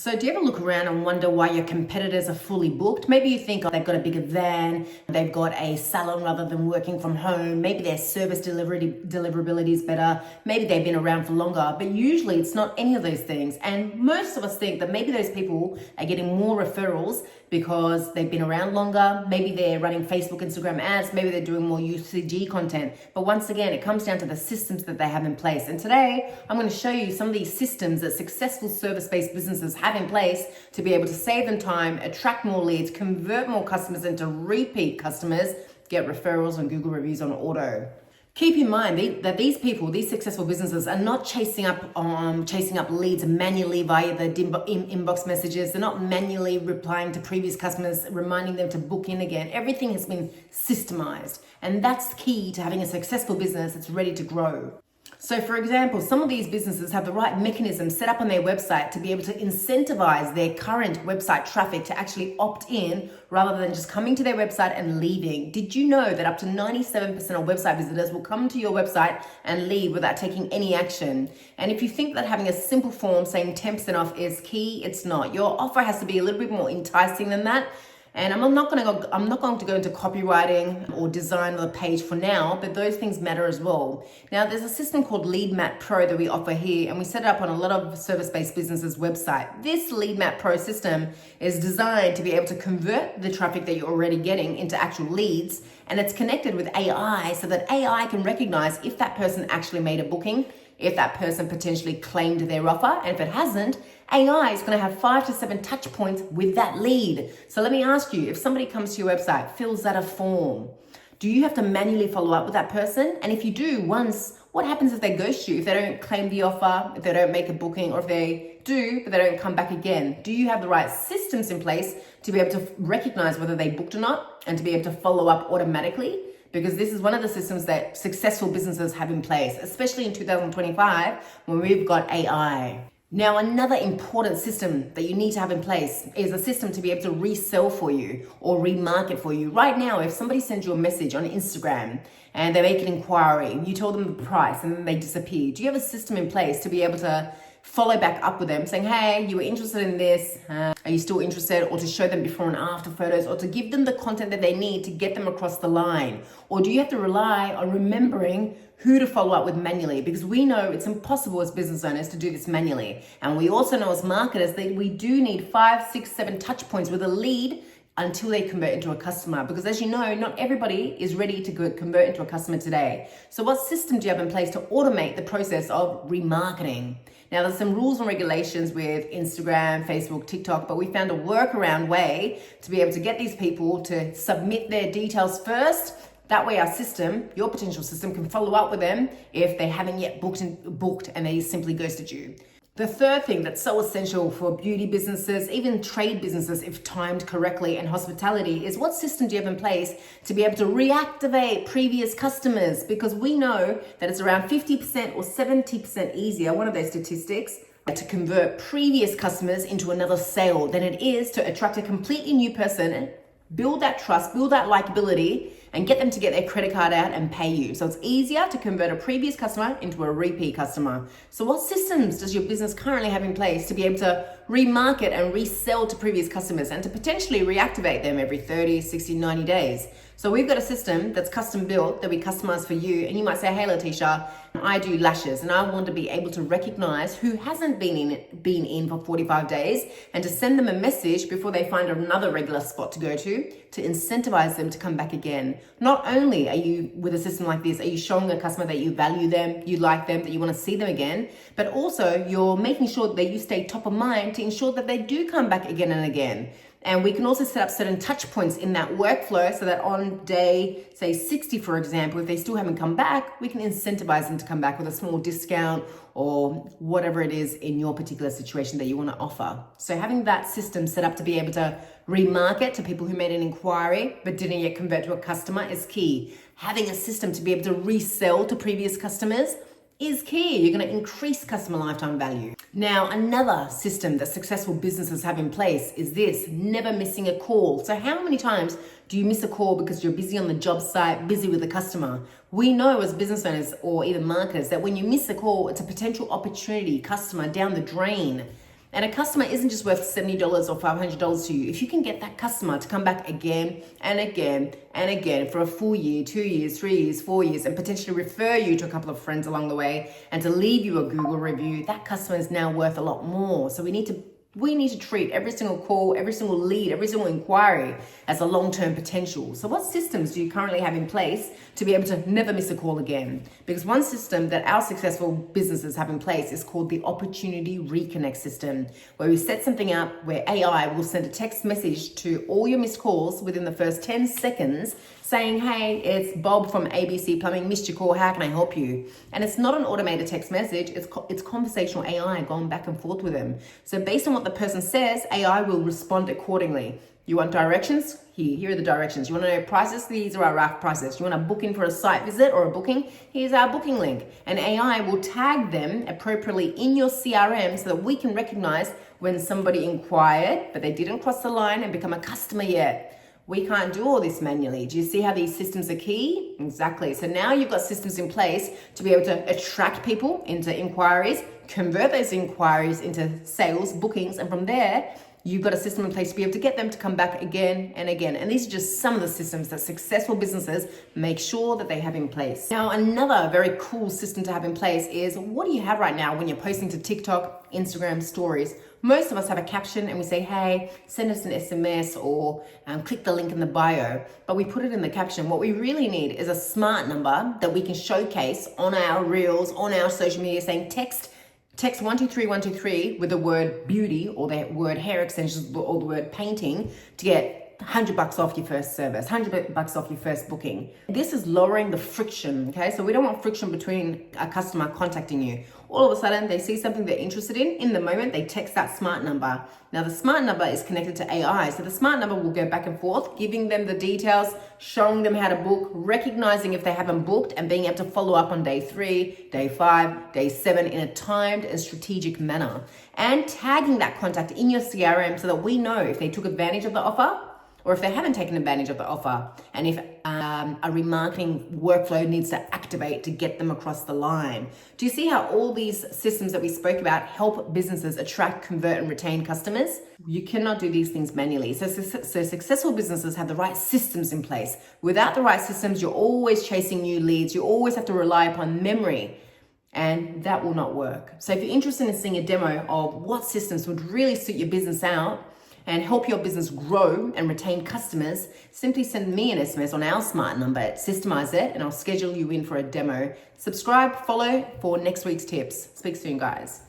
So do you ever look around and wonder why your competitors are fully booked? Maybe you think, oh, they've got a bigger van, they've got a salon rather than working from home, maybe their service deliverability is better, maybe they've been around for longer, but usually it's not any of those things. And most of us think that maybe those people are getting more referrals because they've been around longer, maybe they're running Facebook, Instagram ads, maybe they're doing more UCG content. But once again, it comes down to the systems that they have in place. And today, I'm going to show you some of these systems that successful service-based businesses have in place to be able to save them time, attract more leads, convert more customers into repeat customers, get referrals and Google reviews on auto. Keep in mind that these people, these successful businesses, are not chasing up leads manually via the inbox messages. They're not manually replying to previous customers, reminding them to book in again. Everything has been systemized, and that's key to having a successful business that's ready to grow. So for example, some of these businesses have the right mechanism set up on their website to be able to incentivize their current website traffic to actually opt in rather than just coming to their website and leaving. Did you know that up to 97% of website visitors will come to your website and leave without taking any action? And if you think that having a simple form saying 10% off is key, it's not. Your offer has to be a little bit more enticing than that. And I'm not going to go into copywriting or design of the page for now, but those things matter as well. Now, there's a system called Lead Map Pro that we offer here, and we set it up on a lot of service-based businesses' website. This Lead Map Pro system is designed to be able to convert the traffic that you're already getting into actual leads, and it's connected with AI so that AI can recognize if that person actually made a booking, if that person potentially claimed their offer, and if it hasn't, AI is going to have 5 to 7 touch points with that lead. So let me ask you, if somebody comes to your website, fills out a form, do you have to manually follow up with that person? And if you do once, what happens if they ghost you, if they don't claim the offer, if they don't make a booking, or if they do, but they don't come back again? Do you have the right systems in place to be able to recognize whether they booked or not and to be able to follow up automatically? Because this is one of the systems that successful businesses have in place, especially in 2025 when we've got AI. Now, another important system that you need to have in place is a system to be able to resell for you or remarket for you. Right now, if somebody sends you a message on Instagram and they make an inquiry, you told them the price and then they disappear, do you have a system in place to be able to follow back up with them saying, hey, you were interested in this, are you still interested? Or to show them before and after photos, or to give them the content that they need to get them across the line? Or do you have to rely on remembering who to follow up with manually? Because we know it's impossible as business owners to do this manually. And we also know as marketers that we do need 5, 6, 7 touch points with a lead until they convert into a customer. Because as you know, not everybody is ready to convert into a customer today. So what system do you have in place to automate the process of remarketing? Now, there's some rules and regulations with Instagram, Facebook, TikTok, but we found a workaround way to be able to get these people to submit their details first. That way our system, your potential system, can follow up with them if they haven't yet booked and they simply ghosted you. The third thing that's so essential for beauty businesses, even trade businesses, if timed correctly, and hospitality, is what system do you have in place to be able to reactivate previous customers? Because we know that it's around 50% or 70% easier, one of those statistics, to convert previous customers into another sale than it is to attract a completely new person, build that trust, build that likability, and get them to get their credit card out and pay you. So it's easier to convert a previous customer into a repeat customer. So what systems does your business currently have in place to be able to remarket and resell to previous customers and to potentially reactivate them every 30, 60, 90 days? So we've got a system that's custom built that we customize for you. And you might say, hey, Letitia, I do lashes and I want to be able to recognize who hasn't been in for 45 days and to send them a message before they find another regular spot to go to incentivize them to come back again. Not only are you, with a system like this, are you showing a customer that you value them, you like them, that you want to see them again, but also you're making sure that you stay top of mind to ensure that they do come back again and again. And we can also set up certain touch points in that workflow so that on day, say 60, for example, if they still haven't come back, we can incentivize them to come back with a small discount or whatever it is in your particular situation that you want to offer. So having that system set up to be able to remarket to people who made an inquiry but didn't yet convert to a customer is key. Having a system to be able to resell to previous customers is key. You're going to increase customer lifetime value. Now, another system that successful businesses have in place is this: never missing a call. So how many times do you miss a call because you're busy on the job site, busy with the customer? We know as business owners or even marketers that when you miss a call, it's a potential opportunity customer down the drain. And a customer isn't just worth $70 or $500 to you. If you can get that customer to come back again and again and again for a full year, 2 years, 3 years, 4 years, and potentially refer you to a couple of friends along the way and to leave you a Google review, that customer is now worth a lot more. So we need to treat every single call, every single lead, every single inquiry as a long-term potential. So what systems do you currently have in place to be able to never miss a call again? Because one system that our successful businesses have in place is called the Opportunity Reconnect system, where we set something up where AI will send a text message to all your missed calls within the first 10 seconds saying, hey, it's Bob from ABC Plumbing, missed your call, how can I help you? And it's not an automated text message, it's conversational AI going back and forth with them. So based on what the person says, AI will respond accordingly. You want directions? Here are the directions. You want to know prices? These are our rough prices. You want to book in for a site visit or a booking? Here's our booking link. And AI will tag them appropriately in your CRM so that we can recognize when somebody inquired, but they didn't cross the line and become a customer yet. We can't do all this manually. Do you see how these systems are key? Exactly. So now you've got systems in place to be able to attract people into inquiries, convert those inquiries into sales, bookings, and from there, you've got a system in place to be able to get them to come back again and again. And these are just some of the systems that successful businesses make sure that they have in place. Now, another very cool system to have in place is, what do you have right now when you're posting to TikTok, Instagram stories? Most of us have a caption and we say, hey, send us an SMS or click the link in the bio, but we put it in the caption. What we really need is a smart number that we can showcase on our reels, on our social media, saying text 123123 with the word beauty or the word hair extensions or the word painting to get $100 off your first service, $100 off your first booking. This is lowering the friction, okay? So we don't want friction between a customer contacting you. All of a sudden, they see something they're interested in the moment, they text that smart number. Now, the smart number is connected to AI, so the smart number will go back and forth, giving them the details, showing them how to book, recognizing if they haven't booked, and being able to follow up on day 3, day 5, day 7 in a timed and strategic manner. And tagging that contact in your CRM so that we know if they took advantage of the offer or if they haven't taken advantage of the offer, and if a remarketing workflow needs to activate to get them across the line. Do you see how all these systems that we spoke about help businesses attract, convert, and retain customers? You cannot do these things manually. So successful businesses have the right systems in place. Without the right systems, you're always chasing new leads. You always have to rely upon memory, and that will not work. So if you're interested in seeing a demo of what systems would really suit your business out and help your business grow and retain customers, simply send me an SMS on our smart number, systemize it, and I'll schedule you in for a demo. Subscribe, follow for next week's tips. Speak soon, guys.